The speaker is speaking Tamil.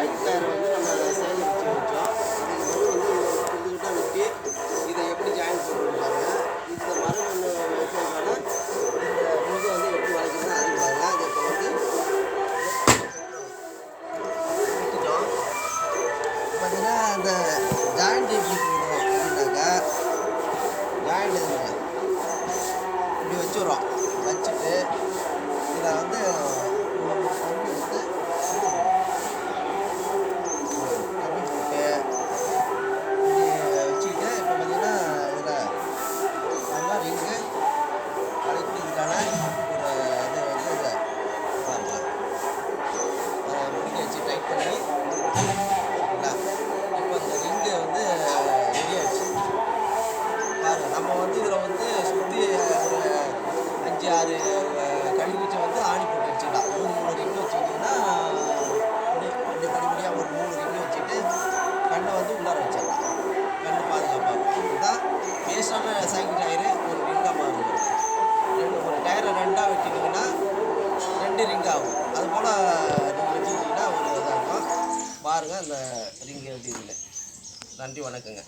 பைக் டயரை வந்து நம்ம சைடில் வச்சோம். இதுக்கு வந்து இதுகிட்ட வெட்டி இதை எப்படி ஜாயின் பண்ணணும் பாருங்க. இந்த மரம் ஒன்று வைக்கிறதுனால இந்த ரிங்கை வந்து எப்படி வளைக்கணும்னு அது பாருங்க. அதை இப்போ வந்து விட்டுட்டோம். பார்த்தீங்கன்னா அந்த ஜாயிண்ட் எப்படி போடணும் அப்படின்னாக்கா ஜாயிண்ட் இப்படி வச்சுடுறோம். வச்சுட்டு இதில் வந்து கம்பி எடுத்து கம்பி போட்டு இப்படி வச்சுக்கிட்டு இப்போ பார்த்தீங்கன்னா இதில் நல்லா ரிங்கு அழைக்கிறதுக்கான ஒரு இது வந்து இதில் பாருங்கள் முடிக்க வச்சு டைட் பண்ணி சரிங்களா. இப்போ இந்த ரிங்கு வந்து ரெடி ஆகிடுச்சு பாருங்கள். நம்ம வந்து இதில் வந்து சுற்றி ஒரு 5-6 கழுவிச்சு வந்து ஆணி போட்டு வச்சுக்கலாம். 3 ரிங்கு வச்சுக்கிட்டிங்கன்னா அப்படி படிப்படியாக ஒரு 3 ரிங்கு வச்சுட்டு கண்ணை வந்து உள்ளார வச்சிடலாம். கண்ணு பாதுகாப்பாக இதுதான் வேஸ்டான சைக்கிள் டயரு ஒரு ரிங்காக மாறும். ஒரு டயரை 2ஆக வெட்டிட்டிங்கன்னா 2 ரிங் ஆகும். அதுபோல் நீங்கள் வச்சுக்கிட்டிங்கன்னா ஒரு இதாக இருக்கும் பாருங்கள். அந்த ரிங்கு எப்படி இல்லை. நன்றி, வணக்கங்க.